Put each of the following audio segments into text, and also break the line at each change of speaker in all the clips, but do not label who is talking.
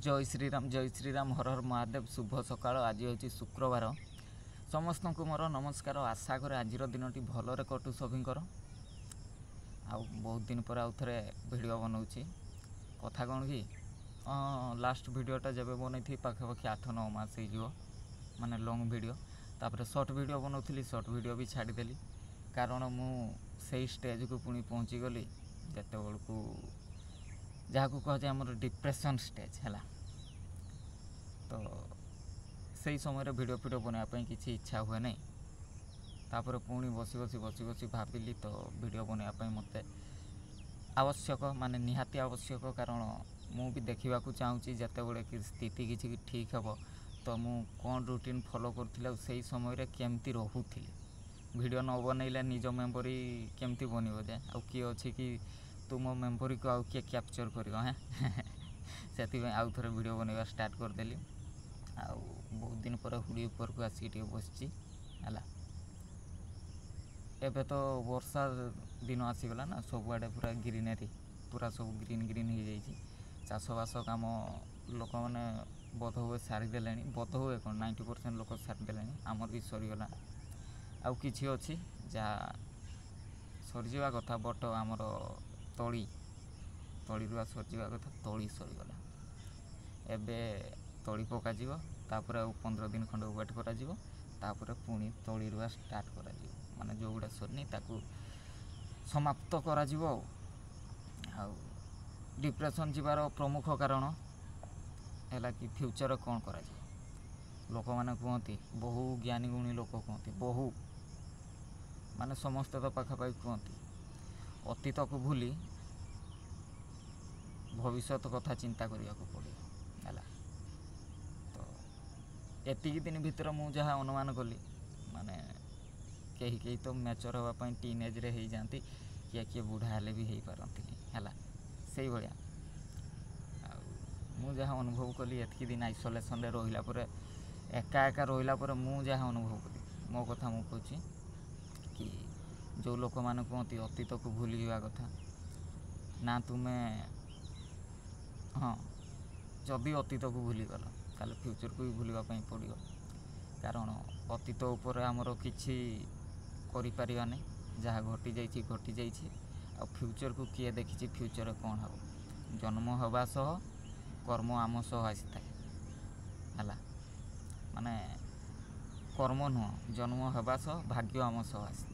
जय श्रीराम हर हर महादेव शुभ सकाळ। आज हूँ शुक्रवार। समस्त को मोर नमस्कार। आशा करे आज दिन भलरे कटु सभीकर। आउ बहुत दिन पर आउ थे भिड बनाऊँगी। कथा कौन कि लास्ट भिडटा जब बनई पाखापाखि 8-9 मास हो माने लंग भिड। तापर सर्ट भिड बनाऊली, सर्ट भिड भी छाड़देली कारण मु से स्टेज को पुणी पहुँची गली जिते बड़ू जहाँ को कह आमर डिप्रेशन स्टेज है। तो सही समय भिडियो फिडियो बनवाई किसी इच्छा हुए नहीं। तापर पुणी बसी बसी भाविली तो भिडियो बनवाई मत आवश्यक माने निहाती आवश्यक कारण मु भी देखा चाहूँगी जिते बड़े कि स्थिति किसी ठीक हे तो मु कौन रूटीन फॉलो करूँ से समय केमती रोथी। भिडियो न बनइले निज मेमोरी केमती बनब जाए आउ किए अच्छी कि तुम मेमोरी को आउ किए कैप्चर कर से आउ थे भिडियो बनवा स्टार्ट करदेली। आउ बहुत दिन पर हुड़ी ऊपर को आसिक बसची है। एबे तो वर्षा दिन आसीगला ना, सबुआडे पूरा ग्रीनरी पूरा सब ग्रीन ग्रीन हो जाइए। चाषबास काम लोक मैंने बोध हुए सारीदे बोध हुए कौन 90% लोक सारीदे। आमर भी सरीगला आउ किछि अच्छी जहाँ सरीजा कथा बट आमर तली रुआ सरीजा कथा तली सरीगला। एबे तली पकाଯିବ तापर 15 दिन खंड वेट कराଯିବ तापर पुणी तली रुआ स्टार्ट कराଯିବ माने जो गुड़ा सरनी ताकू समाप्त कराजिବ। आउ डिप्रेशन जीवार प्रमुख कारण है कि फ्यूचर कौन करा लोक मैंने कहती बहु ज्ञानी गुणी लोक कहती बहु माने समस्ते तो पाखापाखि कहती अतीत को भूली भविष्य कथा चिंता करने को पड़े है। तो एतिकी दिन भितर मु जहाँ अनुमान कली माने कहीं कहीं तो मैच्योर होगापाई टीन एज रे हो जाती किए किए बुढ़ा हेले भी हो पारती है से भाया। मु जहाँ अनुभव कली एतिकी दिन आइसोलेसन रे रहिला परे एका एका रहिला परे मु जहाँ अनुभव कली मो कथा मु कहूँ कि जो लोक मैंने कहती अतीत को भूली जावा कथा ना तुम्हें हाँ जदि अतीत को भूली गल ताले फ्यूचर को भी भूलवाई पड़ो कारण अतीत उपर आमर किछि करि परिबा नै जहाँ घटी जाइए आ फ्यूचर को किए देखी फ्यूचर कौन हम जन्म हवा सह कर्म आम सह आसी है माने कर्म नुह जन्म हवा सह भाग्य आम सह आसी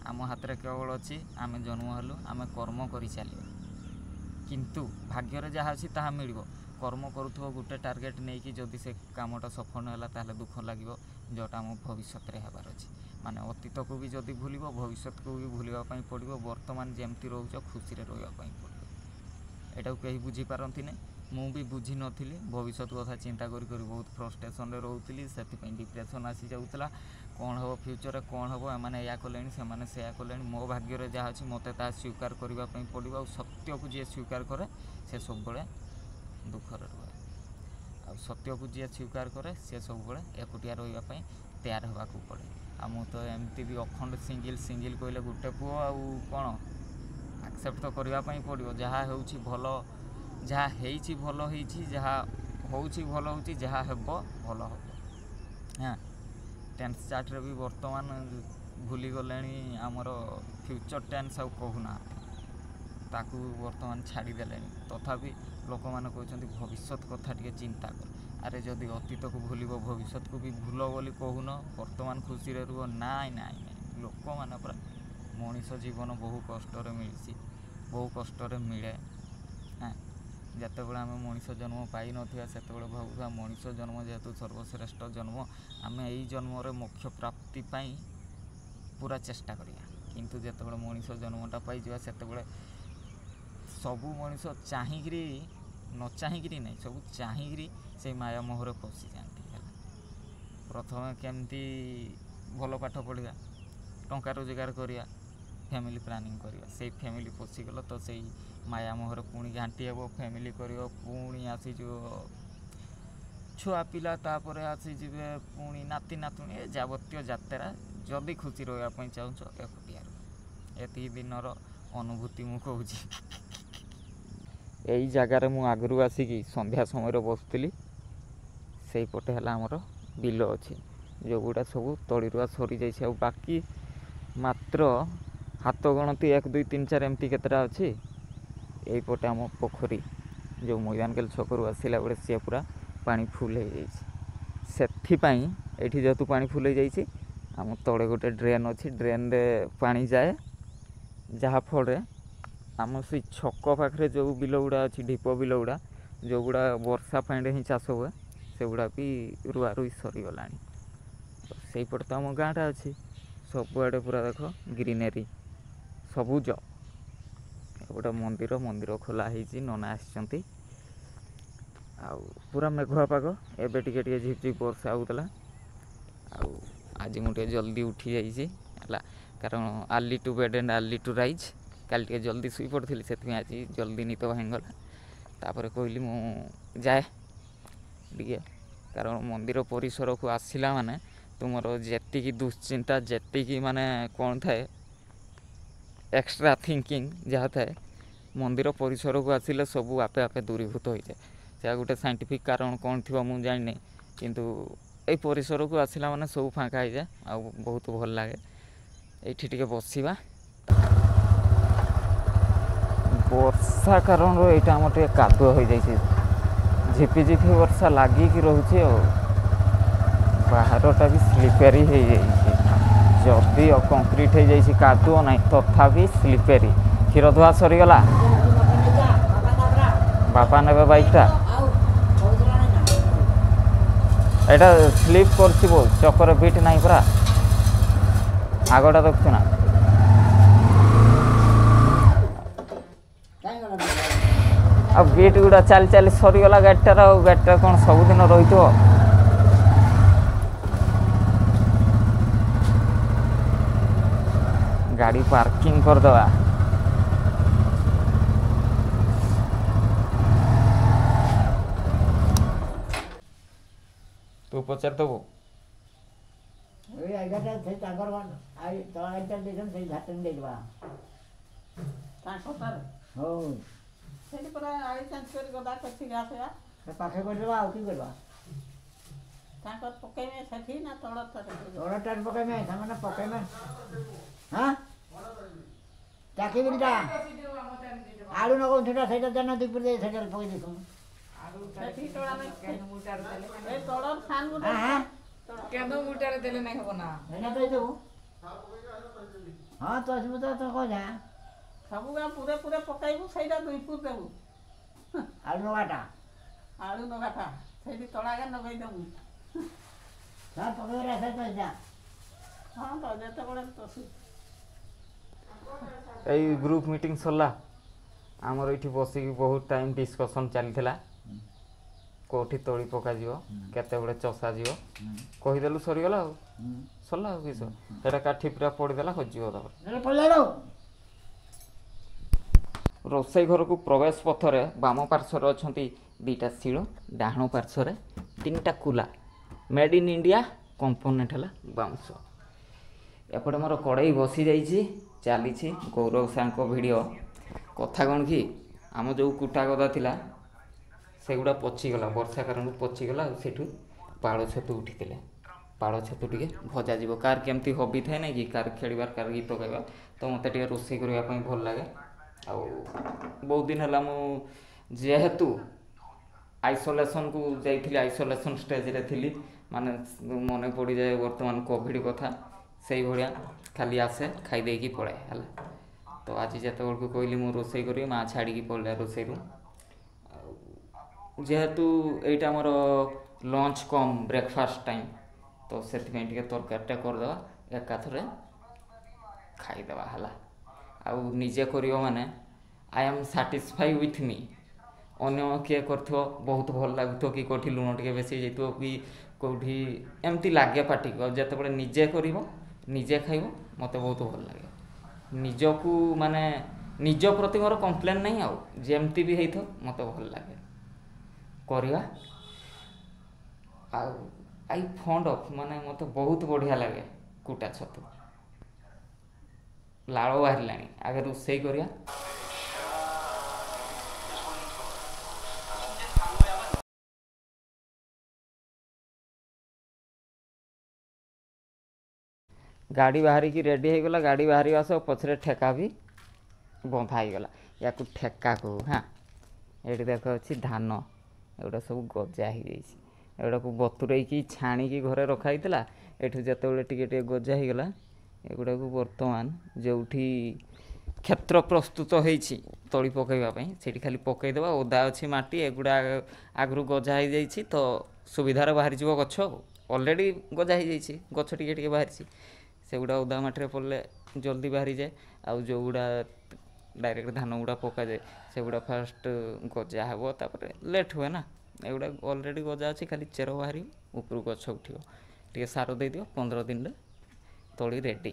आम हाथ में केवल अच्छी आम जन्म हेलु आम कर्म कर चलिए किंतु भाग्य जहाँ अच्छी ताहा मिल कर्म करूथो गोटे टार्गेट नहीं कि जदि से कामटा सफल है ताहले दुख लगे जोटा आम भविष्य में हबार अच्छी माने अतीत को भी जदि भूल भविष्य को भी भूलवाई पड़ो। वर्तमान जमती रोच खुशी रही पड़ो यहाँ कहीं बुझीपारती नहीं मु भी बुझी नी भविष्य कथा चिंता करी बहुत फ्रस्ट्रेशन रोली से डिप्रेशन आसी जाऊला कौन हम फ्यूचर कौन हम मैंने या कले से कले मो भाग्य जहाँ अच्छी मत स्वीकार करने पड़ो। आ सत्य को जी स्वीकार करे से सब बड़े दुखर रुए आ सत्य को जी स्वीकार करे से सब बड़े एकुटिया रही तैयार होगा पड़े। आ मु तो एमती भी अखंड सिंगिल कहले गोटे पुओ आउ कौन एक्सेप्ट तो करने पड़ो जहाँ हो भल जहाँ होती भल होती जहाँ होची भल होची जहाँ हेब भल हम। हाँ टेन्स चार्ट रे भी वर्तमान भूली गले आमर फ्यूचर टेन्स आउ कहूना ताकू वर्तमान छाड़ीदे तथापि लोक मैंने कहते भविष्य कथा टे चिंता कर। अरे जदि अतीत को भूल भविष्य को भी भूल बोली कहून वर्तमान खुशी रे रुह नाई नाई नाई लोक मैंने पूरा मनीष जीवन बहु कष्ट मिली बहु कष्ट मिले। हाँ जिते बड़े आम मनीष जन्म पाई ना से भावुआ मनीष जन्म जेहेतु सर्वश्रेष्ठ जन्म आम यही जन्म मोक्ष प्राप्ति पाई पूरा चेष्टा करिया किंतु जिते बड़े मनीष जन्मटा पाई से सबू मनीष चाहिकी न चाहिकी नहीं सब चाहिकी से माया मोहर पशि जाती है। प्रथम केमती भल पाठ पढ़ा टंका रोजगार करिया फैमिली प्लानिंग करिया से फैमिली पशिगल तो से माया मोहर पुणी घाटी हे फैमिली कर पुणी आसी छुआ पिला तापर आसीजे पुणी नाती नातुणी जावतीय जात्रा जदि खुशी रही चाहूँ एकुटिया एति दिनर अनुभूति मु कहूँ ଏଇ ଜାଗାରେ ମୁଁ ଆଗରୁ ଆସିକି ସନ୍ଧ୍ୟା ସମୟରେ ବସୁଥିଲି। ସେଇପଟେ ହେଲା ଆମର ବିଲ ଅଛି, ଯେଉଁଗୁଡ଼ା ସବୁ ତଳିରୁଆ ସରିଯାଇଛି। ଆଉ ବାକି ମାତ୍ର ହାତ ଗଣତି 1 2 3 4 ଏମିତି କେତେଟା ଅଛି। ଏଇପଟେ ଆମ ପୋଖରୀ ଯେଉଁ ମଇଦାନକେଲ ଛକରୁ ଆସିଲା ବେଳେ ସିଏ ପୁରା ପାଣି ଫୁଲ୍ ହେଇଯାଇଛି। ସେଥିପାଇଁ ଏଇଠି ଯେହେତୁ ପାଣି ଫୁଲ୍ ହେଇଯାଇଛି, ଆମ ତଳେ ଗୋଟେ ଡ୍ରେନ୍ ଅଛି, ଡ୍ରେନ୍ରେ ପାଣି ଯାଏ, ଯାହାଫଳରେ ଆମ ସେଇ ଛକ ପାଖରେ ଯେଉଁ ବିଲ ଗୁଡ଼ା ଅଛି, ଢିପ ବିଲ ଗୁଡ଼ା ଯେଉଁଗୁଡ଼ା ବର୍ଷା ପାଣିରେ ହିଁ ଚାଷ ହୁଏ, ସେଗୁଡ଼ା ବି ରୁଆ ରୁଇ ସରିଗଲାଣି। ସେଇପଟେ ତ ଆମ ଗାଁଟା ଅଛି, ସବୁଆଡ଼େ ପୁରା ଦେଖ ଗ୍ରୀନେରୀ, ସବୁଜ। ଗୋଟେ ମନ୍ଦିର ଖୋଲା ହେଇଛି, ନନା ଆସିଛନ୍ତି। ଆଉ ପୁରା ମେଘୁଆ ପାଗ, ଏବେ ଟିକେ ଟିକେ ଝିପଝିପ୍ ବର୍ଷା ହେଉଥିଲା। ଆଉ ଆଜି ମୁଁ ଟିକେ ଜଲ୍ଦି ଉଠି ଯାଇଛି ହେଲା, କାରଣ early to bed and early to rise. କାଲି ଟିକେ ଜଲ୍ଦି ଶୋଇ ପଡ଼ିଥିଲି, ସେଥିପାଇଁ ଆଜି ଜଲ୍ଦି ନିଦ ଭାଙ୍ଗିଗଲା। ତାପରେ କହିଲି ମୁଁ ଯାଏ ଟିକେ, କାରଣ ମନ୍ଦିର ପରିସରକୁ ଆସିଲା ମାନେ ତୁମର ଯେତିକି ଦୁଶ୍ଚିନ୍ତା, ଯେତିକି ମାନେ କ'ଣ ଥାଏ ଏକ୍ସଟ୍ରା ଥିଙ୍କିଂ ଯାହା ଥାଏ, ମନ୍ଦିର ପରିସରକୁ ଆସିଲେ ସବୁ ଆପେ ଆପେ ଦୂରୀଭୂତ ହୋଇଯାଏ। ସେୟା ଗୋଟେ ସାଇଣ୍ଟିଫିକ୍ କାରଣ କ'ଣ ଥିବ ମୁଁ ଜାଣିନି, କିନ୍ତୁ ଏଇ ପରିସରକୁ ଆସିଲା ମାନେ ସବୁ ଫାଙ୍କା ହେଇଯାଏ, ଆଉ ବହୁତ ଭଲ ଲାଗେ। ଏଇଠି ଟିକେ ବସିବା। ବର୍ଷା କାରଣରୁ ଏଇଟା ଆମର ଟିକେ କାଦୁଅ ହୋଇଯାଇଛି, ଝିପିଝିପି ବର୍ଷା ଲାଗିକି ରହୁଛି। ଆଉ ବାହାରଟା ବି ସ୍ଲିପେରି ହେଇଯାଇଛି, ଯଦିଓ କଂକ୍ରିଟ୍ ହେଇଯାଇଛି, କାଦୁଅ ନାହିଁ, ତଥାପି ସ୍ଲିପେରି। କ୍ଷୀର ଧୁଆ ସରିଗଲା, ବାପା ନେବେ ବାଇକ୍ଟା। ଏଇଟା ସ୍ଲିପ୍ କରୁଛି ବହୁତ, ଚକରେ ବିଟ୍ ନାହିଁ ପରା, ଆଗଟା ଦେଖୁଛୁ ନା। ଆଉ ବିଟ୍ ଗୁଡ଼ା ଚାଲି ଚାଲି ସରିଗଲା ଗାଡ଼ିଟାର। ଆଉ ଗାଡ଼ିଟା କ'ଣ ସବୁଦିନ ରହିଥିବ? ଗାଡ଼ି ପାର୍କିଂ କରିଦେବା। ତୁ ପଚାରିଦେବୁ।
ପାଖେ କରିଦେବା, ଆଉ କି କରିବା? ତାଙ୍କର ପକେଇବେ ସେଠି ନା ତଳ ଟାଣି ପକେଇବେ, ସେମାନେ ପକେଇବେ। ହଁ ଚାକି ବିଲଟା ଆଳୁ ନଗଉଁ ସେଟା, ସେଇଟା ଦେନ ଦୁପୁର ଦେଇ ସେଇଟା ପକେଇ ଦେଇଛୁ। ହଁ ତ ଆସିବୁ ତ କହିଲା ସବୁ ଗାଁ ପୁରେ ପୁରେ ପକେଇବୁ, ସେଇଟା ଦୁଇପୁର ଦେବୁ। ଆଳୁ ନଗାଟା ସେଇଠି ତଳାଗା ନଗେଇ ଦେବୁ। ପକେଇବା ହଁ ତ ଯେତେବେଳେ
ଏଇ ଗ୍ରୁପ୍ ମିଟିଂ ସରିଲା, ଆମର ଏଇଠି ବସିକି ବହୁତ ଟାଇମ୍ ଡିସ୍କସନ୍ ଚାଲିଥିଲା। କେଉଁଠି ତଳି ପକାଯିବ, କେତେବେଳେ ଚଷାଯିବ, କହିଦେଲୁ ସରିଗଲା। ଆଉ ସରିଲା, ଆଉ କିସ, ସେଇଟା କାଠି ପୁରା ପଡ଼ିଦେଲା, ହଜିବ। ତାପରେ ରୋଷେଇ ଘରକୁ ପ୍ରବେଶ ପଥରେ ବାମ ପାର୍ଶ୍ୱରେ ଅଛନ୍ତି 2ଟା ଶିଳ, ଡାହାଣ ପାର୍ଶ୍ୱରେ 3ଟା କୁଲା। ମେଡ଼୍ ଇନ୍ ଇଣ୍ଡିଆ କମ୍ପୋନେଣ୍ଟ ହେଲା ବାଉଁଶ। ଏପଟେ ମୋର କଡ଼େଇ ବସିଯାଇଛି, ଚାଲିଛି ଗୌରବ ସାର୍ଙ୍କ ଭିଡ଼ିଓ। କଥା କ'ଣ କି, ଆମ ଯେଉଁ କୁଟା ଗଦା ଥିଲା ସେଗୁଡ଼ା ପଚିଗଲା, ବର୍ଷା କାରଣରୁ ପଚିଗଲା। ଆଉ ସେଇଠୁ ପାଳ ଛତୁ ଉଠିଥିଲେ। ପାଳ ଛତୁ ଟିକେ ଭଜାଯିବ। କାହାର କେମିତି ହବି ଥାଏ ନାଇଁ କି, କାହାର ଖେଳିବାର, କାହାର ଗୀତ ଗାଇବା। ତ ମୋତେ ଟିକେ ରୋଷେଇ କରିବା ପାଇଁ ଭଲ ଲାଗେ। ଆଉ ବହୁତ ଦିନ ହେଲା ମୁଁ ଯେହେତୁ ଆଇସୋଲେସନ୍କୁ ଯାଇଥିଲି, ଆଇସୋଲେସନ୍ ଷ୍ଟେଜ୍ରେ ଥିଲି, ମାନେ ମନେ ପଡ଼ିଯାଏ ବର୍ତ୍ତମାନ କୋଭିଡ଼ କଥା। ସେଇଭଳିଆ ଖାଲି ଆସେ, ଖାଇ ଦେଇକି ପଳାଏ ହେଲା। ତ ଆଜି ଯେତେବେଳକୁ କହିଲି ମୁଁ ରୋଷେଇ କରିବି, ମାଆ ଛାଡ଼ିକି ପଳାଇଲା ରୋଷେଇରୁ। ଆଉ ଯେହେତୁ ଏଇଟା ଆମର ଲଞ୍ଚ କମ୍ ବ୍ରେକଫାଷ୍ଟ ଟାଇମ୍, ତ ସେଥିପାଇଁ ଟିକେ ତରକାରୀଟା କରିଦେବା, ଏକାଥରେ ଖାଇଦେବା ହେଲା। ଆଉ ନିଜେ କରିବ ମାନେ ଆଇ ଆମ୍ ସାଟିସ୍ଫାଇ ୱିଥ୍ ମି। ଅନ୍ୟ କିଏ କରିଥିବ ବହୁତ ଭଲ ଲାଗୁଥିବ, କି କେଉଁଠି ଲୁଣ ଟିକେ ବେଶୀ ହେଇଯାଇଥିବ, କି କେଉଁଠି ଏମିତି ଲାଗେ ପାଟିକୁ। ଆଉ ଯେତେବେଳେ ନିଜେ କରିବ, ନିଜେ ଖାଇବ, ମୋତେ ବହୁତ ଭଲ ଲାଗେ। ନିଜକୁ ମାନେ ନିଜ ପ୍ରତି ମୋର କମ୍ପ୍ଲେନ୍ ନାହିଁ। ଆଉ ଯେମିତି ବି ହେଇଥିବ ମୋତେ ଭଲ ଲାଗେ କରିବା। ଆଉ ଆଇ ଫଣ୍ଡ ଅଫ୍, ମାନେ ମୋତେ ବହୁତ ବଢ଼ିଆ ଲାଗେ କୁଟା ଛତୁ। ଲାଳ ବାହାରିଲାଣି, ଆଗେ ରୋଷେଇ କରିବା। ଗାଡ଼ି ବାହାରିକି ରେଡ଼ି ହେଇଗଲା। ଗାଡ଼ି ବାହାରିବା ସହ ପଛରେ ଠେକା ବି ବନ୍ଧା ହେଇଗଲା। ୟାକୁ ଠେକା କହୁ। ହଁ, ଏଇଠି ଦେଖ ଅଛି ଧାନ, ଏଗୁଡ଼ା ସବୁ ଗଜା ହେଇଯାଇଛି। ଏଗୁଡ଼ାକୁ ବତୁରେଇକି ଛାଣିକି ଘରେ ରଖା ହେଇଥିଲା। ଏଠୁ ଯେତେବେଳେ ଟିକେ ଟିକେ ଗଜା ହେଇଗଲା, ଏଗୁଡ଼ାକୁ ବର୍ତ୍ତମାନ ଯେଉଁଠି କ୍ଷେତ୍ର ପ୍ରସ୍ତୁତ ହେଇଛି ତଳି ପକାଇବା ପାଇଁ ସେଇଠି ଖାଲି ପକାଇଦେବା। ଓଦା ଅଛି ମାଟି, ଏଗୁଡ଼ା ଆଗରୁ ଗଜା ହେଇଯାଇଛି ତ ସୁବିଧାରେ ବାହାରିଯିବ ଗଛ। ଅଲରେଡ଼ି ଗଜା ହେଇଯାଇଛି, ଗଛ ଟିକେ ଟିକେ ବାହାରିଛି। ସେଗୁଡ଼ା ଓଦା ମାଟିରେ ପଡ଼ିଲେ ଜଲ୍ଦି ବାହାରିଯାଏ। ଆଉ ଯେଉଁଗୁଡ଼ା ଡାଇରେକ୍ଟ ଧାନ ଗୁଡ଼ା ପକାଯାଏ ସେଗୁଡ଼ା ଫାଷ୍ଟ ଗଜା ହେବ, ତାପରେ ଲେଟ୍ ହୁଏ ନା। ଏଗୁଡ଼ା ଅଲରେଡ଼ି ଗଜା ଅଛି, ଖାଲି ଚେର ବାହାରିବ, ଉପରୁ ଗଛ ଉଠିବ। ଟିକେ ସାର ଦେଇଦିଅ, 15 ଦିନରେ ତଳି ରେଡ଼ି।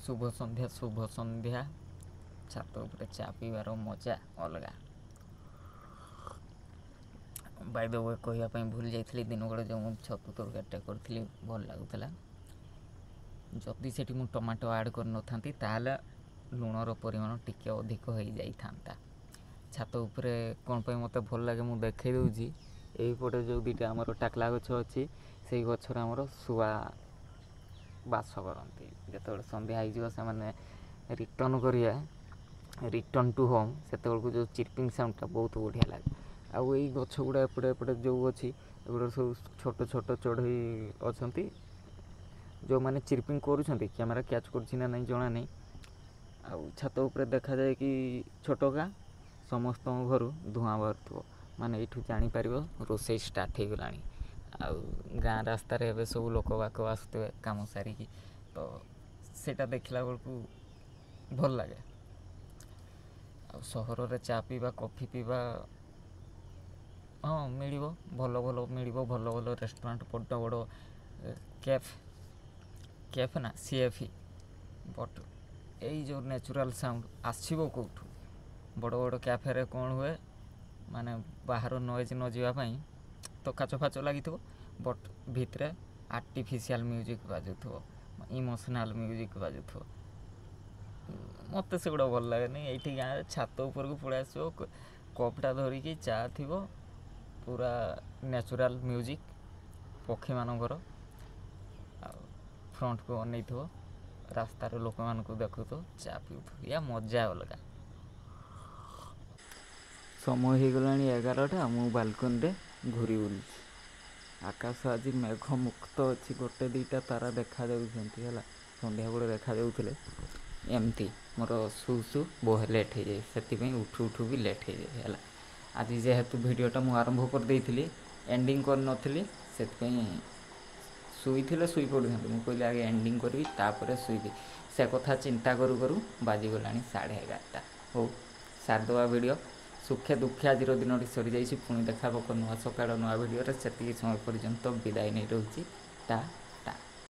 ଶୁଭ ସନ୍ଧ୍ୟା, ଶୁଭ ସନ୍ଧ୍ୟା। ଛାତ ଉପରେ ଚା ପିଇବାର ମଜା ଅଲଗା। ବାଇ ଦ ୱେ କହିବା ପାଇଁ ଭୁଲି ଯାଇଥିଲି, ଦିନ ବେଳେ ଯେଉଁ ମୁଁ ଛତୁ ତରକାରୀଟା କରିଥିଲି ଭଲ ଲାଗୁଥିଲା। ଯଦି ସେଠି ମୁଁ ଟମାଟୋ ଆଡ଼୍ କରିନଥାନ୍ତି ତାହେଲେ ଲୁଣର ପରିମାଣ ଟିକେ ଅଧିକ ହେଇଯାଇଥାନ୍ତା। ଛାତ ଉପରେ କ'ଣ ପାଇଁ ମୋତେ ଭଲ ଲାଗେ ମୁଁ ଦେଖାଇ ଦେଉଛି। ଏଇପଟେ ଯେଉଁ ଦୁଇଟା ଆମର ଟାକଲା ଗଛ ଅଛି, ସେଇ ଗଛରେ ଆମର ଶୁଆ ବାସ କରନ୍ତି। ଯେତେବେଳେ ସନ୍ଧ୍ୟା ହେଇଯିବ ସେମାନେ ରିଟର୍ଣ୍ଣ ଟୁ ହୋମ୍, ସେତେବେଳକୁ ଯେଉଁ ଚିର୍ପିଂ ସାଉଣ୍ଡଟା ବହୁତ ବଢ଼ିଆ ଲାଗେ। ଆଉ ଏଇ ଗଛ ଗୁଡ଼ା ଏପଟେ ଯେଉଁ ଅଛି, ଏଗୁଡ଼ା ସବୁ ଛୋଟ ଛୋଟ ଚଢ଼େଇ ଅଛନ୍ତି ଯେଉଁମାନେ ଚିର୍ପିଂ କରୁଛନ୍ତି। କ୍ୟାମେରା କ୍ୟାଚ୍ କରୁଛି ନା ନାହିଁ ଜଣା ନାହିଁ। ଆଉ ଛାତ ଉପରେ ଦେଖାଯାଏ କି ଛୋଟ ଗାଁ, ସମସ୍ତଙ୍କ ଘରୁ ଧୂଆଁ ବାହାରୁଥିବ, ମାନେ ଏଇଠୁ ଜାଣିପାରିବ ରୋଷେଇ ଷ୍ଟାର୍ଟ ହେଇଗଲାଣି। ଆଉ ଗାଁ ରାସ୍ତାରେ ଏବେ ସବୁ ଲୋକ ବାକ ଆସୁଥିବେ କାମ ସାରିକି, ତ ସେଇଟା ଦେଖିଲା ବେଳକୁ ଭଲ ଲାଗେ। ଆଉ ସହରରେ ଚା ପିଇବା, କଫି ପିଇବା, ହଁ ମିଳିବ, ଭଲ ମିଳିବ, ଭଲ ରେଷ୍ଟୁରାଣ୍ଟ, ବଡ଼ ବଡ଼ କ୍ୟାଫେ ନା CFE। ବଟ୍ ଏଇ ଯେଉଁ ନ୍ୟାଚୁରାଲ୍ ସାଉଣ୍ଡ ଆସିବ କେଉଁଠୁ? ବଡ଼ ବଡ଼ କ୍ୟାଫେରେ କ'ଣ ହୁଏ, ମାନେ ବାହାର ନଏଜ୍ ନ ଯିବା ପାଇଁ ତ କାଚ ଫାଚ ଲାଗିଥିବ, ବଟ୍ ଭିତରେ ଆର୍ଟିଫିସିଆଲ୍ ମ୍ୟୁଜିକ୍ ବାଜୁଥିବ, ଇମୋସନାଲ୍ ମ୍ୟୁଜିକ୍ ବାଜୁଥିବ। ମୋତେ ସେଗୁଡ଼ା ଭଲ ଲାଗେନି। ଏଇଠି ଗାଁରେ ଛାତ ଉପରକୁ ପଳାଇ ଆସିବ, କପ୍ଟା ଧରିକି ଚା ଥିବ, ପୁରା ନ୍ୟାଚୁରାଲ୍ ମ୍ୟୁଜିକ୍, ପକ୍ଷୀମାନଙ୍କର, ଆଉ ଫ୍ରଣ୍ଟକୁ ଅନେଇଥିବ, ରାସ୍ତାରେ ଲୋକମାନଙ୍କୁ ଦେଖୁଥିବ, ଚା ପିଉଥିବ। ୟା ମଜା ଅଲଗା। ସମୟ ହେଇଗଲାଣି 11ଟା। ମୁଁ ବାଲକୋନିରେ ଘୁରି ବୁଲୁଛି। ଆକାଶ ଆଜି ମେଘ ମୁକ୍ତ ଅଛି, ଗୋଟେ ଦୁଇଟା ତାରା ଦେଖାଯାଉଛନ୍ତି ହେଲା। ସନ୍ଧ୍ୟାବେଳେ ଦେଖାଯାଉଥିଲେ। ଏମିତି ମୋର ଶୁ ବହେ ଲେଟ୍ ହେଇଯାଏ, ସେଥିପାଇଁ ଉଠୁ ବି ଲେଟ୍ ହେଇଯାଏ ହେଲା। ଆଜି ଯେହେତୁ ଭିଡ଼ିଓଟା ମୁଁ ଆରମ୍ଭ କରିଦେଇଥିଲି, ଏଣ୍ଡିଂ କରିନଥିଲି, ସେଥିପାଇଁ ଶୋଇଥିଲେ ଶୋଇପଡ଼ିଥାନ୍ତି। ମୁଁ କହିଲି ଆଗେ ଏଣ୍ଡିଂ କରିବି, ତାପରେ ଶୋଇବି। ସେ କଥା ଚିନ୍ତା କରୁ କରୁ ବାଜିଗଲାଣି 11:30। ହଉ, ସାରିଦେବା ଭିଡ଼ିଓ। ସୁଖେ ଦୁଃଖେ ଆଜିର ଦିନଟି ସରିଯାଇଛି। ପୁଣି ଦେଖା ହେବ ନୂଆ ସକାଳ ନୂଆ ଭିଡ଼ିଓରେ। ସେତିକି ସମୟ ପର୍ଯ୍ୟନ୍ତ ବିଦାୟ ନେଇ ରହୁଛି। ଟା